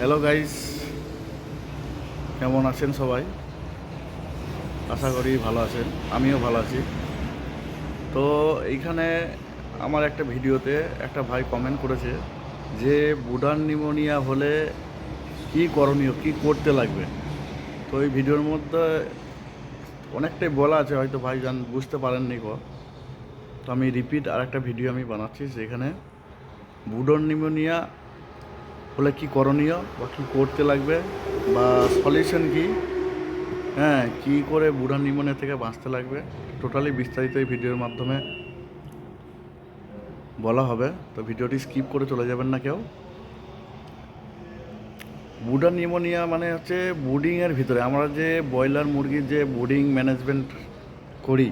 Hello guys, কেমন আছেন সবাই? আশা করি ভালো আছেন, আমিও ভালো আছি। তো এইখানে আমার একটা ভিডিওতে একটা ভাই কমেন্ট করেছে যে বুডান নিউমোনিয়া হলে কী করণীয়, কী করতে লাগবে। তো এই ভিডিওর মধ্যে অনেকটাই বলা আছে, হয়তো ভাইজান বুঝতে পারেননি তো আমি রিপিট আর একটা ভিডিও আমি বানাচ্ছি, যেখানে বুডান নিউমোনিয়া হলে কী করণীয় বা কী করতে লাগবে বা সলিউশন কী, হ্যাঁ, কী করে বুড়া নিউমোনিয়া থেকে বাঁচতে লাগবে, টোটালি বিস্তারিত এই ভিডিওর মাধ্যমে বলা হবে। তো ভিডিওটি স্কিপ করে চলে যাবেন না কেউ। বুড়া নিউমোনিয়া মানে হচ্ছে ব্রুডিংয়ের ভিতরে আমরা যে ব্রয়লার মুরগির যে ব্রুডিং ম্যানেজমেন্ট করি,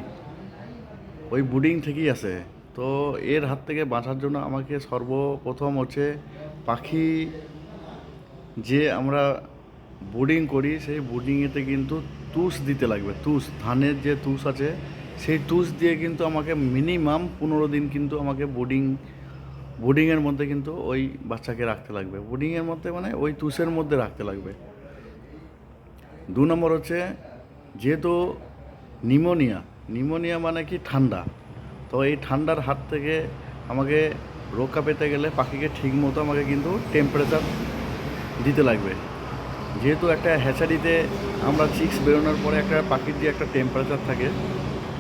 ওই ব্রুডিং থেকেই আসে। তো এর হাত থেকে বাঁচার জন্য আমাকে সর্বপ্রথম হচ্ছে পাখি যে আমরা ব্রুডিং করি, সেই ব্রুডিংয়েতে কিন্তু তুষ দিতে লাগবে। তুষ, ধানের যে তুষ আছে, সেই তুষ দিয়ে কিন্তু আমাকে মিনিমাম 15 দিন কিন্তু আমাকে বোর্ডিংয়ের মধ্যে কিন্তু ওই বাচ্চাকে রাখতে লাগবে। বোর্ডিংয়ের মধ্যে মানে ওই তুষের মধ্যে রাখতে লাগবে। 2 নম্বর হচ্ছে, যেহেতু নিউমোনিয়া, নিউমোনিয়া মানে কি ঠান্ডা, তো এই ঠান্ডার হাত থেকে আমাকে রক্ষা পেতে গেলে পাখিকে ঠিক মতো আমাকে কিন্তু টেম্পারেচার দিতে লাগবে। যেহেতু একটা হ্যাচারিতে আমরা চিক্স বেরোনোর পরে একটা পাখির যে একটা টেম্পারেচার থাকে,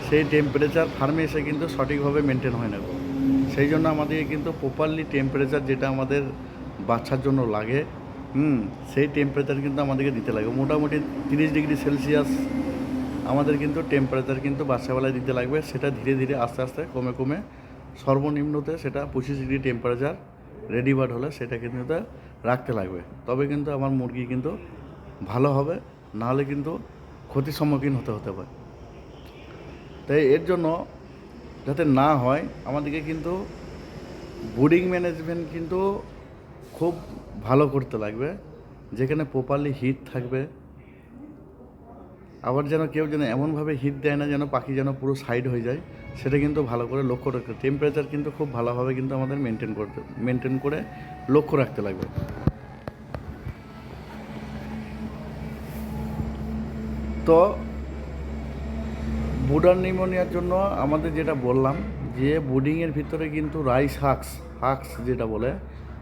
সেই টেম্পারেচার ফার্মে এসে কিন্তু সঠিকভাবে মেনটেন হয় না। সেই জন্য আমাদেরকে কিন্তু প্রপারলি টেম্পারেচার যেটা আমাদের বাচ্চার জন্য লাগে, সেই টেম্পারেচার কিন্তু আমাদেরকে দিতে লাগে। মোটামুটি 30 ডিগ্রি সেলসিয়াস আমাদের কিন্তু টেম্পারেচার কিন্তু বাচ্চাবেলায় দিতে লাগবে। সেটা ধীরে ধীরে আস্তে আস্তে কমে কমে সর্বনিম্নতে সেটা 25 ডিগ্রি টেম্পারেচার রেডি বার্ড হলে সেটা কিন্তু রাখতে লাগবে। তবে কিন্তু আমার মুরগি কিন্তু ভালো হবে, নাহলে কিন্তু ক্ষতির সম্মুখীন হতে পারে। তাই এর জন্য যাতে না হয়, আমাদেরকে কিন্তু ব্রুডিং ম্যানেজমেন্ট কিন্তু খুব ভালো করতে লাগবে, যেখানে প্রপারলি হিট থাকবে। আবার যেন কেউ যেন এমনভাবে হিট দেয় না যেন পাখি যেন পুরো সাইড হয়ে যায়, সেটা কিন্তু ভালো করে লক্ষ্য রাখতে। টেম্পারেচার কিন্তু খুব ভালোভাবে কিন্তু আমাদের মেনটেন করে লক্ষ্য রাখতে লাগবে। তো বুডার নিউমোনিয়ার জন্য আমাদের যেটা বললাম, যে ব্রুডিংয়ের ভিতরে কিন্তু রাইস হাক্স যেটা বলে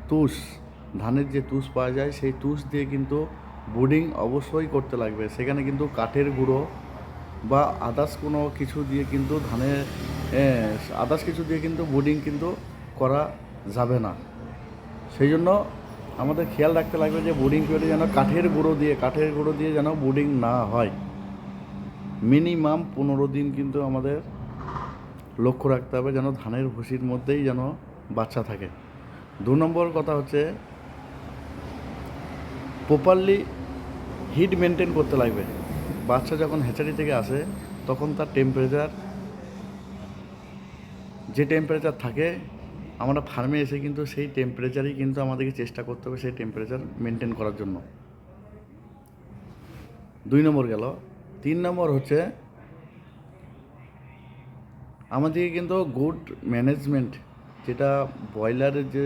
তুষ, ধানের যে তুষ পাওয়া যায়, সেই তুষ দিয়ে কিন্তু ব্রুডিং অবশ্যই করতে লাগবে। সেখানে কিন্তু কাঠের গুঁড়ো বা আদার্স কোনো কিছু দিয়ে কিন্তু আদার্স কিছু দিয়ে কিন্তু ব্রুডিং কিন্তু করা যাবে না। সেই জন্য আমাদের খেয়াল রাখতে লাগবে যে ব্রুডিং করে যেন কাঠের গুঁড়ো দিয়ে যেন ব্রুডিং না হয়। মিনিমাম 15 দিন কিন্তু আমাদের লক্ষ্য রাখতে হবে যেন ধানের ভুসির মধ্যেই যেন বাচ্চা থাকে। 2 নম্বর কথা হচ্ছে, প্রপারলি হিট মেনটেন করতে লাগবে। বাচ্চা যখন হ্যাচারি থেকে আসে, তখন তার টেম্পারেচার যে টেম্পারেচার থাকে, আমরা ফার্মে এসে কিন্তু সেই টেম্পারেচারই কিন্তু আমাদেরকে চেষ্টা করতে হবে সেই টেম্পারেচার মেনটেন করার জন্য। 2 নম্বর গেল। 3 নম্বর হচ্ছে, আমাদেরকে কিন্তু গুড ম্যানেজমেন্ট, যেটা ব্রয়লারের যে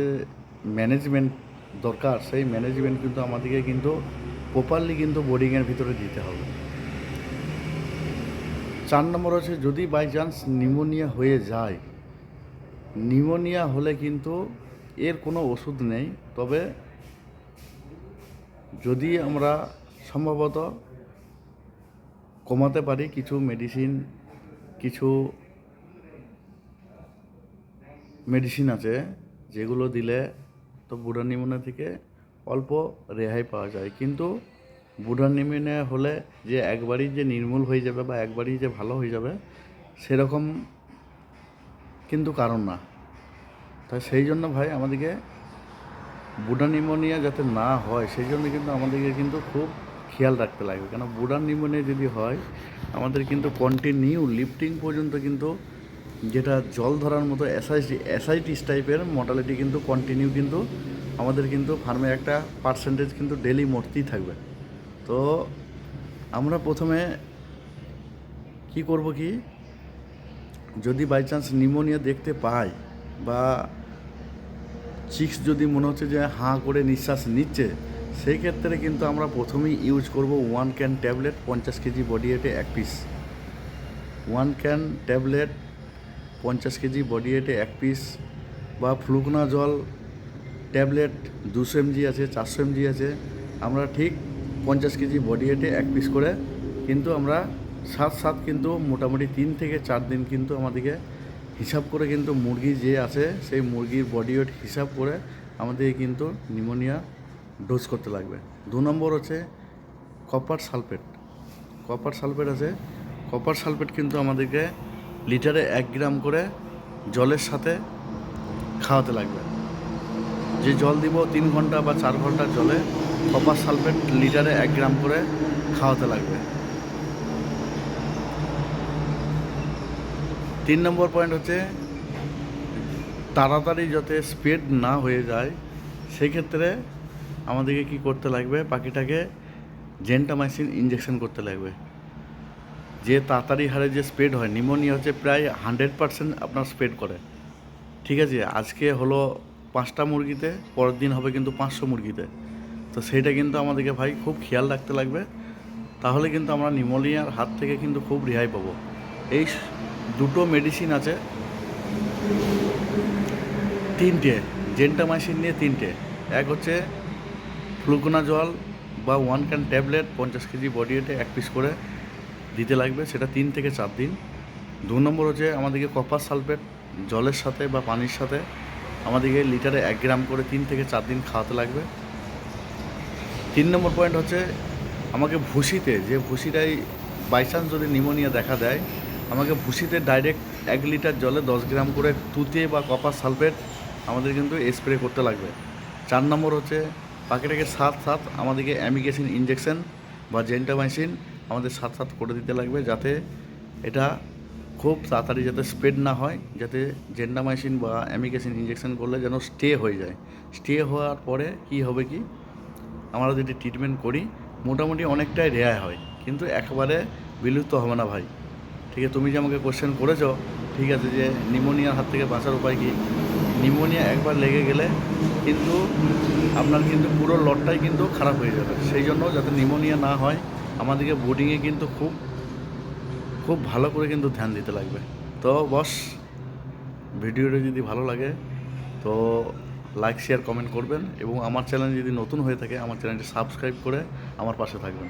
ম্যানেজমেন্ট দরকার, সেই ম্যানেজমেন্ট কিন্তু আমাদেরকে কিন্তু প্রপারলি কিন্তু বোর্ডিংয়ের ভিতরে দিতে হবে। 4 নম্বর হচ্ছে, যদি বাই চান্স নিউমোনিয়া হয়ে যায়, নিউমোনিয়া হলে কিন্তু এর কোনো ওষুধ নেই। তবে যদি আমরা সম্ভবত কমাতে পারি, কিছু মেডিসিন আছে যেগুলো দিলে তো বুড়া নিউমোনিয়া থেকে অল্প রেহাই পাওয়া যায়। কিন্তু বুড়া নিউমোনিয়া হলে যে একবারই যে নির্মূল হয়ে যাবে বা একবারই যে ভালো হয়ে যাবে, সেরকম কিন্তু কারণ না। তাই সেই জন্য ভাই আমাদেরকে বুড়া নিউমোনিয়া যাতে না হয়, সেই জন্য কিন্তু আমাদেরকে কিন্তু খুব খেয়াল রাখতে লাগবে। কেন বুড়া নিউমোনিয়া যদি হয়, আমাদের কিন্তু কন্টিনিউ লিফটিং পর্যন্ত কিন্তু, যেটা জল ধরার মতো অ্যাসাইটিস টাইপের মর্টালিটি কিন্তু কন্টিনিউ কিন্তু আমাদের কিন্তু ফার্মে একটা পার্সেন্টেজ কিন্তু ডেলি মরতেই থাকবে। তো আমরা প্রথমে কি করব, যদি বাই চান্স নিউমোনিয়া দেখতে পাই বা চিক্স যদি মনে হচ্ছে যে হাঁ করে নিঃশ্বাস নিচ্ছে, সেই ক্ষেত্রে কিন্তু আমরা প্রথমেই ইউজ করব 1 ক্যান ট্যাবলেট 50 কেজি বডি ওয়েটে 1 পিস। 1 ক্যান ট্যাবলেট 50 কেজি বডি ওয়েটে 1 পিস, বা ফ্লুকোনাজল ট্যাবলেট 200 mg আছে, 400 mg আছে। আমরা ঠিক 50 কেজি বডি ওয়েটে 1 পিস করে কিন্তু আমরা সাত কিন্তু মোটামুটি 3 থেকে 4 দিন কিন্তু আমাদেরকে হিসাব করে কিন্তু মুরগি যে আছে সেই মুরগির বডি ওয়েট হিসাব করে আমাদেরকে কিন্তু নিউমোনিয়া ডোজ করতে লাগবে। 2 নম্বর হচ্ছে কপার সালফেট। কপার সালফেট আছে, কপার সালফেট কিন্তু আমাদেরকে লিটারে 1 গ্রাম করে জলের সাথে খাওয়াতে লাগবে। যে জল দিব 3 ঘন্টা বা 4 ঘন্টার জলে কপার সালফেট লিটারে 1 গ্রাম করে খাওয়াতে লাগবে। 3 নম্বর পয়েন্ট হচ্ছে তাড়াতাড়ি যাতে স্প্রেড না হয়ে যায় সেক্ষেত্রে আমাদেরকে কি করতে লাগবে, পাখিটাকে জেন্টামাইসিন ইঞ্জেকশন করতে লাগবে। যে তাড়াতাড়ি হারে যে স্প্রেড হয়, নিউমোনিয়া হচ্ছে প্রায় 100% আপনার স্প্রেড করে। ঠিক আছে, আজকে হলো 5টা মুরগিতে, পরের দিন হবে কিন্তু 500 মুরগিতে। তো সেইটা কিন্তু আমাদেরকে ভাই খুব খেয়াল রাখতে লাগবে, তাহলে কিন্তু আমরা নিউমোনিয়ার হাত থেকে কিন্তু খুব রেহাই পাবো। এই দুটো মেডিসিন আছে, 3টে জেন্টামাইসিন নিয়ে 3টে। এক হচ্ছে ফ্লুকোনাজল বা 1 ক্যান ট্যাবলেট 50 কেজি বডি ওয়েটে 1 পিস করে দিতে লাগবে, সেটা 3 থেকে 4 দিন। 2 নম্বর হচ্ছে আমাদেরকে কপার সালফেট জলের সাথে বা পানির সাথে আমাদেরকে লিটারে 1 গ্রাম করে 3 থেকে 4 দিন খাওয়াতে লাগবে। 3 নম্বর পয়েন্ট হচ্ছে আমাকে ভুসিতে, যে ভুসিটাই বাইচান্স যদি নিউমোনিয়া দেখা দেয়, আমাকে ভুসিতে ডাইরেক্ট 1 লিটার জলে 10 গ্রাম করে তুতে বা কপার সালফেট আমাদের কিন্তু স্প্রে করতে লাগবে। 4 নম্বর হচ্ছে পাখিটাকে সাথ আমাদেরকে অ্যামিকেসিন ইঞ্জেকশন বা জেন্টামাইসিন আমাদের সাথ করে দিতে লাগবে, যাতে এটা খুব তাড়াতাড়ি যাতে স্প্রেড না হয়, যাতে জেন্টামাইসিন বা অ্যামিকেসিন ইঞ্জেকশন করলে যেন স্টে হয়ে যায়। স্টে হওয়ার পরে কি হবে কি, আমরা যদি ট্রিটমেন্ট করি মোটামুটি অনেকটাই রেয়ার হয়, কিন্তু একেবারে বিলুপ্ত হবে না ভাই। ঠিক আছে, তুমি যে আমাকে কোশ্চেন করেছো, ঠিক আছে, যে নিউমোনিয়ার হাত থেকে বাঁচার উপায় কী। নিউমোনিয়া একবার লেগে গেলে কিন্তু আপনার কিন্তু পুরো লটটাই কিন্তু খারাপ হয়ে যাবে। সেই জন্য যাতে নিউমোনিয়া না হয় আমাদেরকে বোর্ডিংয়ে কিন্তু খুব ভালো করে কিন্তু ধ্যান দিতে লাগবে। তো বস, ভিডিওটা যদি ভালো লাগে তো লাইক শেয়ার কমেন্ট করবেন, এবং আমার চ্যানেল যদি নতুন হয়ে থাকে আমার চ্যানেলটি সাবস্ক্রাইব করে আমার পাশে থাকবেন।